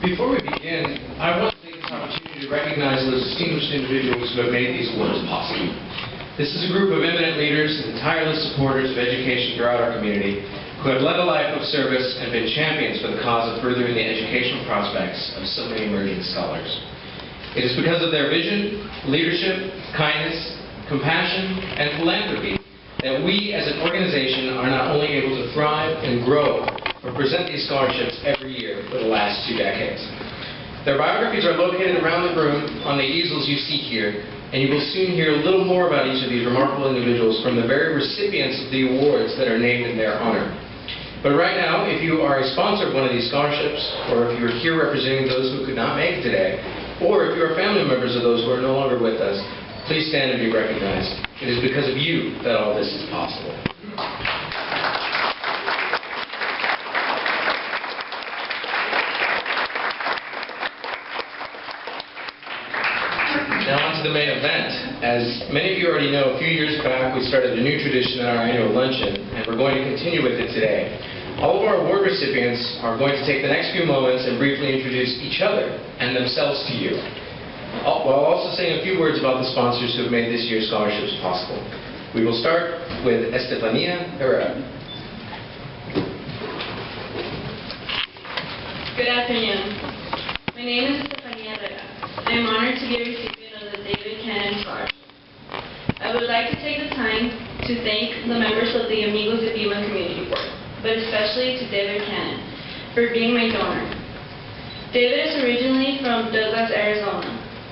Before we begin, I want to take this opportunity to recognize those distinguished individuals who have made these awards possible. This is a group of eminent leaders and tireless supporters of education throughout our community who have led a life of service and been champions for the cause of furthering the educational prospects of so many emerging scholars. It is because of their vision, leadership, kindness, compassion, and philanthropy that we as an organization are not only able to thrive and grow, but present these scholarships every year for the last 2 decades. Their biographies are located around the room on the easels you see here, and you will soon hear a little more about each of these remarkable individuals from the very recipients of the awards that are named in their honor. But right now, if you are a sponsor of one of these scholarships, or if you are here representing those who could not make it today, or if you are family members of those who are no longer with us, please stand and be recognized. It is because of you that all this is possible. Now on to the main event. As many of you already know, a few years back we started a new tradition at our annual luncheon, and we're going to continue with it today. All of our award recipients are going to take the next few moments and briefly introduce each other and themselves to you, while also saying a few words about the sponsors who have made this year's scholarships possible. We will start with Estefania Herrera. Good afternoon. My name is Estefania Herrera. I am honored to be a recipient of the David Cannon Scholarship. I would like to take the time to thank the members of the Amigos de Pima Community Board, but especially to David Cannon for being my donor. David is originally from Douglas, Arizona,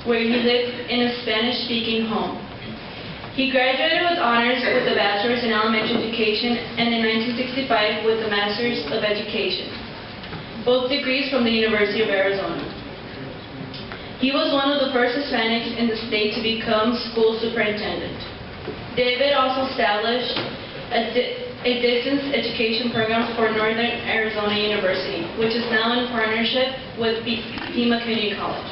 where he lived in a Spanish-speaking home. He graduated with honors with a bachelor's in elementary education and in 1965 with a master's of education, both degrees from the University of Arizona. He was one of the first Hispanics in the state to become school superintendent. David also established a distance education program for Northern Arizona University, which is now in partnership with Pima Community College.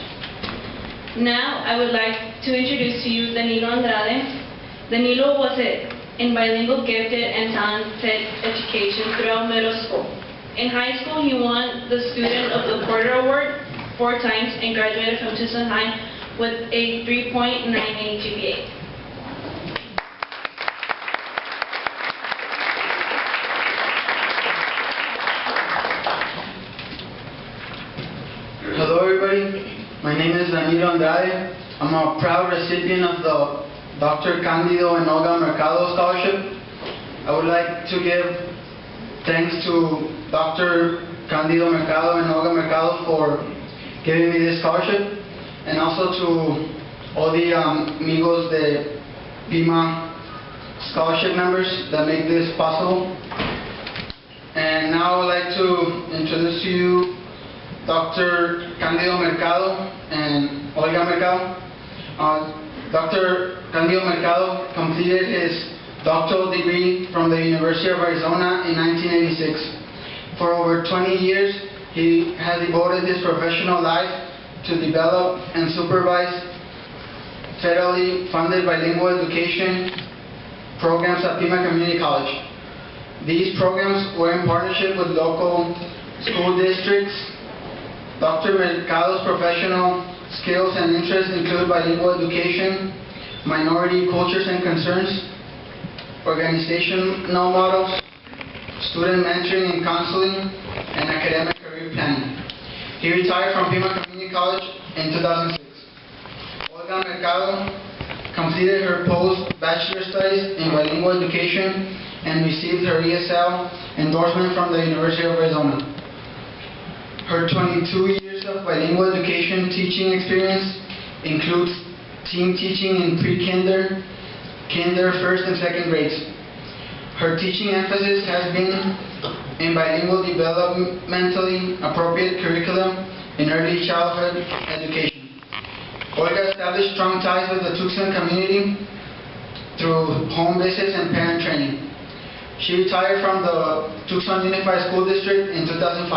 Now, I would like to introduce to you Danilo Andrade. Danilo was in bilingual gifted and talented education throughout middle school. In high school, he won the Student of the Quarter Award 4 times and graduated from Tucson High with a 3.98 GPA. Hello everybody, my name is Danilo Andrade. I'm a proud recipient of the Dr. Candido and Olga Mercado Scholarship. I would like to give thanks to Dr. Candido Mercado and Olga Mercado for giving me this scholarship, and also to all the Amigos de Pima scholarship members that make this possible. And now I would like to introduce to you Dr. Candido Mercado and Olga Mercado. Dr. Candido Mercado completed his doctoral degree from the University of Arizona in 1986. For over 20 years, he has devoted his professional life to develop and supervise federally funded bilingual education programs at Pima Community College. These programs were in partnership with local school districts. Dr. Mercado's professional skills and interests include bilingual education, minority cultures and concerns, organizational models, student mentoring and counseling, and academic career planning. He retired from Pima Community College in 2006. Olga Mercado completed her post-bachelor studies in bilingual education and received her ESL endorsement from the University of Arizona. Her 22 years of bilingual education teaching experience includes team teaching in pre-kinder, kinder, first and second grades. Her teaching emphasis has been in bilingual developmentally appropriate curriculum in early childhood education. Olga established strong ties with the Tucson community through home visits and parent training. She retired from the Tucson Unified School District in 2005.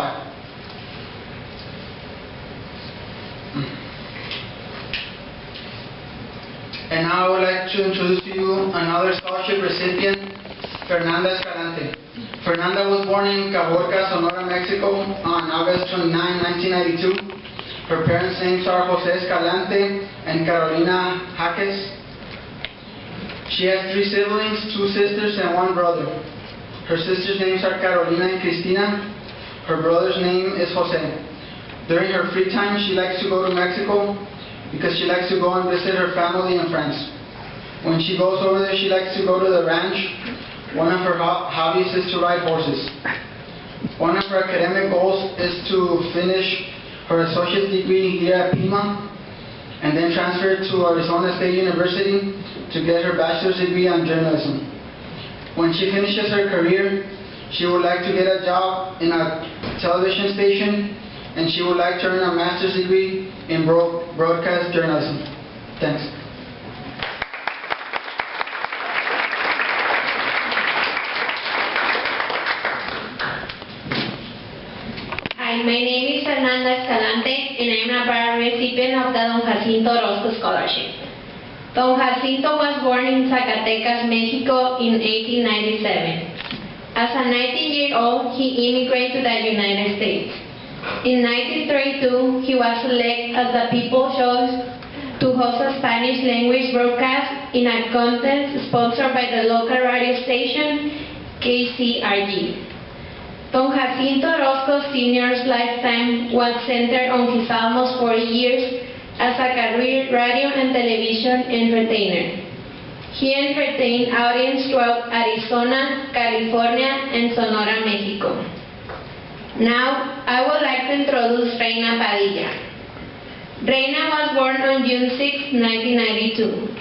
And now I would like to introduce to you another scholarship recipient, Fernanda Escalante. Fernanda was born in Caborca, Sonora, Mexico on August 29, 1992. Her parents' names are Jose Escalante and Carolina Jaques. She has 3 siblings, 2 sisters and 1 brother. Her sisters' names are Carolina and Cristina. Her brother's name is Jose. During her free time, she likes to go to Mexico because she likes to go and visit her family and friends. When she goes over there, she likes to go to the ranch. One of her hobbies is to ride horses. One of her academic goals is to finish her associate's degree here at Pima and then transfer to Arizona State University to get her bachelor's degree on journalism. When she finishes her career, she would like to get a job in a television station, and she would like to earn a master's degree in broadcast journalism. Thanks. Hi, my name is Fernanda Escalante, and I am a proud recipient of the Don Jacinto Orozco Scholarship. Don Jacinto was born in Zacatecas, Mexico in 1897. As a 19-year-old, he immigrated to the United States. In 1932, he was selected as the People's Choice to host a Spanish language broadcast in a contest sponsored by the local radio station KCRG. Don Jacinto Orozco Sr.'s lifetime was centered on his almost 40 years as a career radio and television entertainer. He entertained audience throughout Arizona, California, and Sonora, Mexico. Now, I would like to introduce Reina Padilla. Reina was born on June 6, 1992.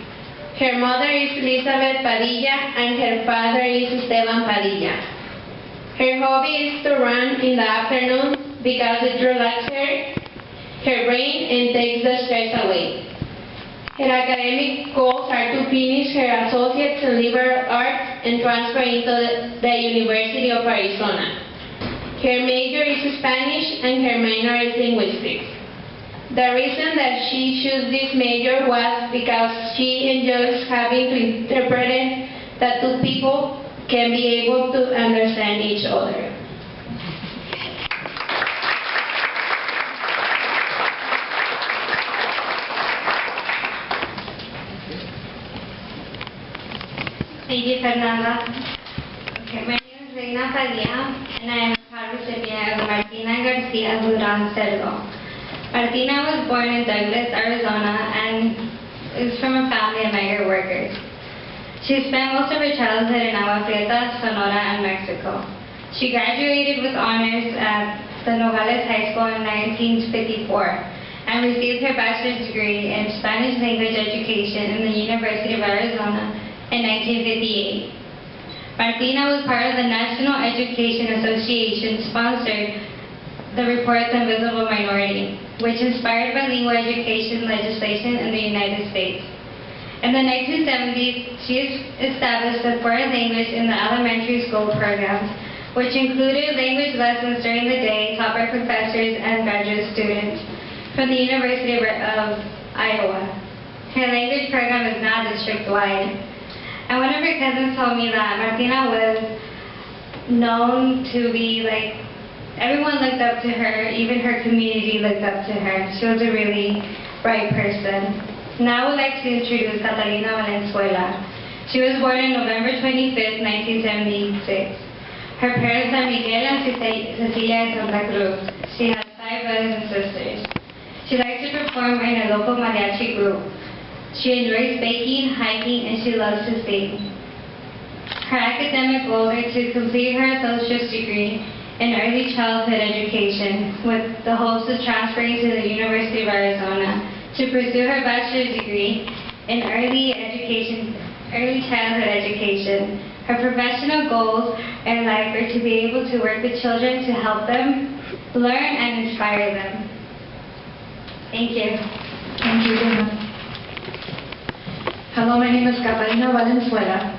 Her mother is Elizabeth Padilla and her father is Esteban Padilla. Her hobby is to run in the afternoon because it relaxes her brain and takes the stress away. Her academic goals are to finish her associates in liberal arts and transfer into the University of Arizona. Her major is Spanish and her minor is linguistics. The reason that she chose this major was because she enjoys having to interpret that 2 people can be able to understand each other. Thank you, Fernanda. Okay, my name is Reina Padilla, and I am a proud recipient of Martina Garcia Duran Cerdo. Martina was born in Douglas, Arizona, and is from a family of migrant workers. She spent most of her childhood in Agua Prieta, Sonora, and Mexico. She graduated with honors at the Nogales High School in 1954 and received her bachelor's degree in Spanish language education in the University of Arizona in 1958. Martina was part of the National Education Association sponsored the Report on Visible Minority, which inspired bilingual education legislation in the United States. In the 1970s, she established a foreign language in the elementary school programs, which included language lessons during the day taught by professors and graduate students from the University of Iowa. Her language program is now district-wide. And one of her cousins told me that Martina was known to be like, everyone looked up to her, even her community looked up to her. She was a really bright person. Now I would like to introduce Catalina Valenzuela. She was born on November 25th, 1976. Her parents are Miguel and Cecilia de Santa Cruz. She has 5 brothers and sisters. She likes to perform in a local mariachi group. She enjoys baking, hiking, and she loves to sing. Her academic goals are to complete her associate's degree in early childhood education with the hopes of transferring to the University of Arizona to pursue her bachelor's degree in early childhood education. Her professional goals in life are to be able to work with children to help them learn and inspire them. Thank you. Thank you, Dana. Hello, my name is Catalina Valenzuela,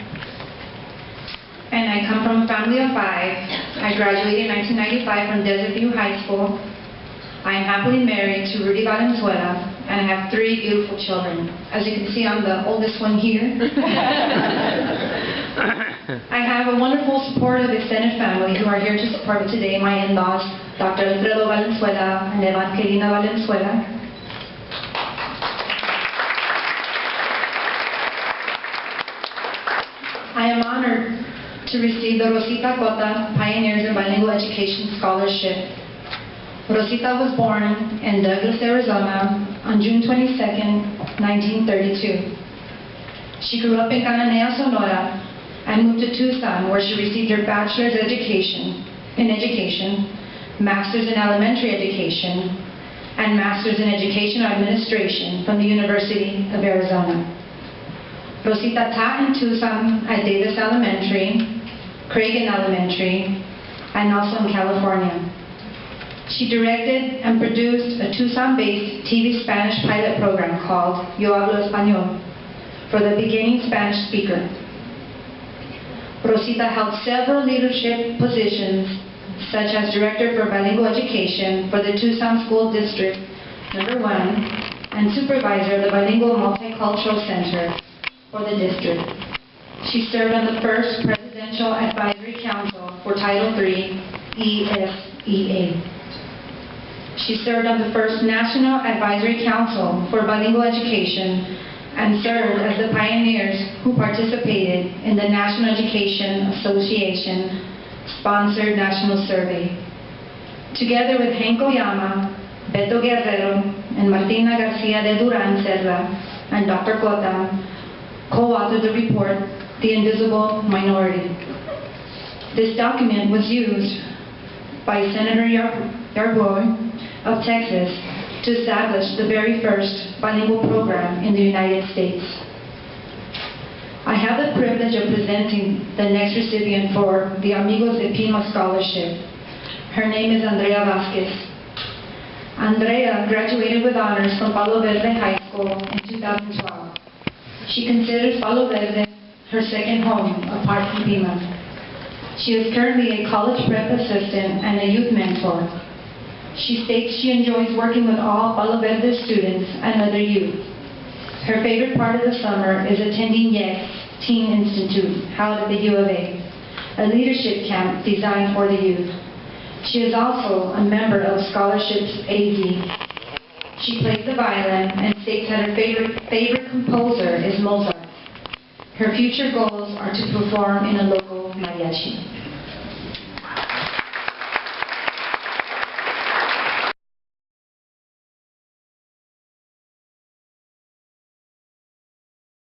and I come from a family of 5. I graduated in 1995 from Desert View High School. I am happily married to Rudy Valenzuela, and I have 3 beautiful children. As you can see, I'm the oldest one here. I have a wonderful supportive extended family who are here to support me today, my in-laws, Dr. Alfredo Valenzuela and Evangelina Valenzuela. I am honored to receive the Rosita Cota Pioneers in Bilingual Education Scholarship. Rosita was born in Douglas, Arizona on June 22, 1932. She grew up in Cananea, Sonora, and moved to Tucson, where she received her bachelor's in education, master's in elementary education, and master's in educational administration from the University of Arizona. Rosita taught in Tucson at Davis Elementary, Cragen Elementary, and also in California. She directed and produced a Tucson-based TV Spanish pilot program called Yo Hablo Español for the beginning Spanish speaker. Rosita held several leadership positions, such as Director for Bilingual Education for the Tucson School District No. 1 and Supervisor of the Bilingual Multicultural Center for the district. She served on the first Presidential Advisory Council for Title III ESEA. She served on the first National Advisory Council for Bilingual Education and served as the pioneers who participated in the National Education Association sponsored national survey. Together with Hank Oyama, Beto Guerrero, and Martina Garcia de Duran Serra, and Dr. Cota, co-authored the report, The Invisible Minority. This document was used by Senator Yarborough of Texas to establish the very first bilingual program in the United States. I have the privilege of presenting the next recipient for the Amigos de Pima Scholarship. Her name is Andrea Vasquez. Andrea graduated with honors from Palo Verde High School in 2012. She considers Palo Verde her second home apart from Pima. She is currently a college prep assistant and a youth mentor. She states she enjoys working with all Palo Verde students and other youth. Her favorite part of the summer is attending YES Teen Institute, held at the U of A leadership camp designed for the youth. She is also a member of Scholarships AZ. She plays the violin and states that her favorite composer is Mozart. Her future goals are to perform in a local mariachi.